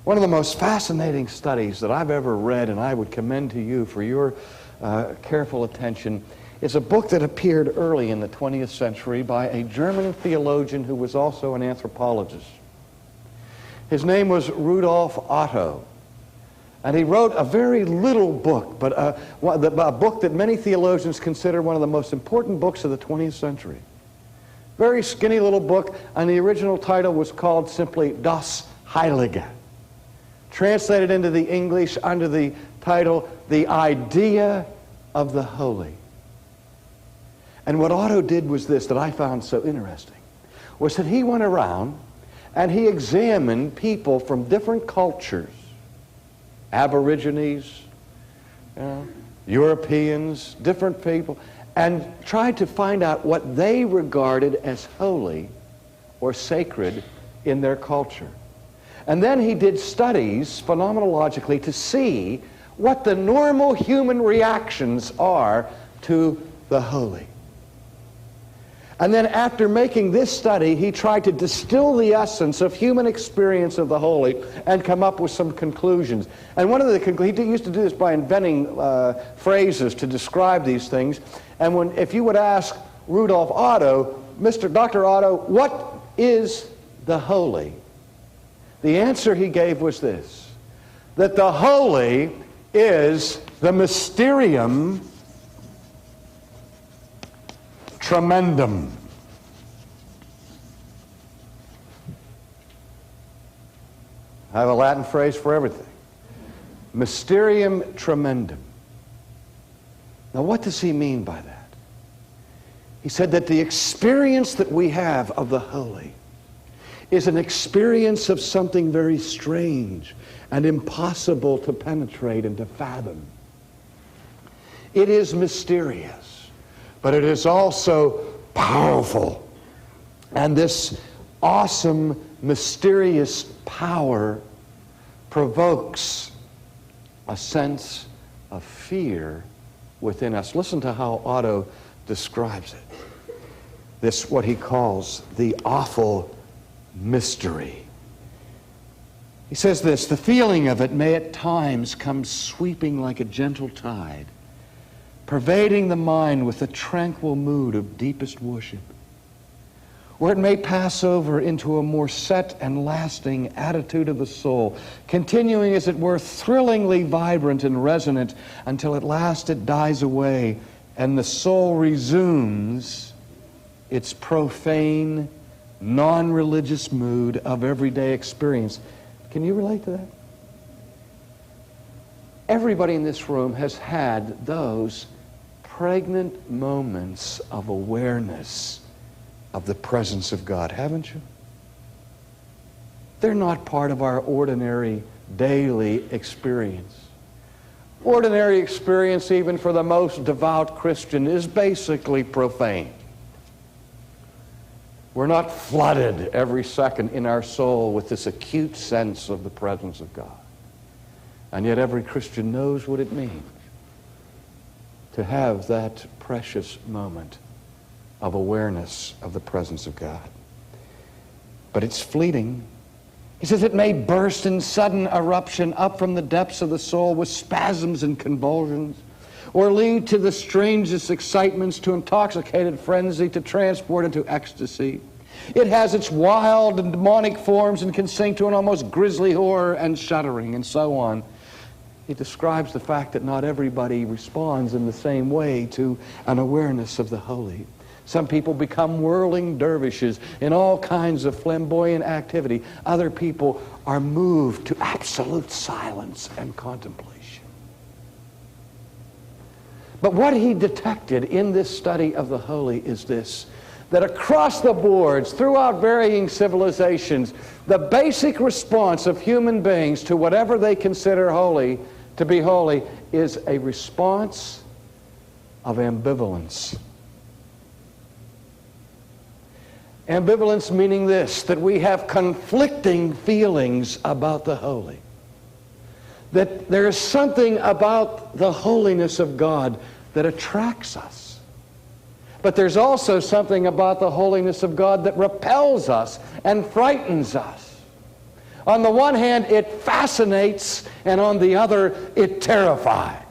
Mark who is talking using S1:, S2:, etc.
S1: One of the most fascinating studies that I've ever read, and I would commend to you for your careful attention, is a book that appeared early in the 20th century by a German theologian who was also an anthropologist. His name was Rudolf Otto, and he wrote a very little book, but a book that many theologians consider one of the most important books of the 20th century. Very skinny little book, and the original title was called simply Das Heilige, translated into the English under the title, The Idea of the Holy. And what Otto did was this, that I found so interesting, was that he went around and he examined people from different cultures, Aborigines, Europeans, different people, and tried to find out what they regarded as holy or sacred in their culture. And then he did studies phenomenologically to see what the normal human reactions are to the holy. And then after making this study, he tried to distill the essence of human experience of the holy and come up with some conclusions. And one of the conclusions, he used to do this by inventing phrases to describe these things. And if you would ask Rudolf Otto, Dr. Otto, what is the holy? The answer he gave was this, that the holy is the mysterium tremendum. I have a Latin phrase for everything. Mysterium tremendum. Now, what does he mean by that? He said that the experience that we have of the holy is an experience of something very strange and impossible to penetrate and to fathom. It is mysterious, but it is also powerful. And this awesome, mysterious power provokes a sense of fear within us. Listen to how Otto describes it. This, what he calls the awful mystery. He says this, the feeling of it may at times come sweeping like a gentle tide, pervading the mind with a tranquil mood of deepest worship. Or it may pass over into a more set and lasting attitude of the soul, continuing, as it were, thrillingly vibrant and resonant until at last it dies away and the soul resumes its profane, non-religious mood of everyday experience. Can you relate to that? Everybody in this room has had those pregnant moments of awareness of the presence of God, haven't you? They're not part of our ordinary daily experience. Ordinary experience, even for the most devout Christian, is basically profane. We're not flooded every second in our soul with this acute sense of the presence of God. And yet every Christian knows what it means to have that precious moment of awareness of the presence of God. But it's fleeting. He says it may burst in sudden eruption up from the depths of the soul with spasms and convulsions, or lead to the strangest excitements, to intoxicated frenzy, to transport into ecstasy. It has its wild and demonic forms and can sink to an almost grisly horror and shuddering, and so on. He describes the fact that not everybody responds in the same way to an awareness of the holy. Some people become whirling dervishes in all kinds of flamboyant activity. Other people are moved to absolute silence and contemplation. But what he detected in this study of the holy is this, that across the boards, throughout varying civilizations, the basic response of human beings to whatever they consider holy, to be holy, is a response of ambivalence. Ambivalence meaning this, that we have conflicting feelings about the holy. That there is something about the holiness of God that attracts us. But there's also something about the holiness of God that repels us and frightens us. On the one hand, it fascinates, and on the other, it terrifies.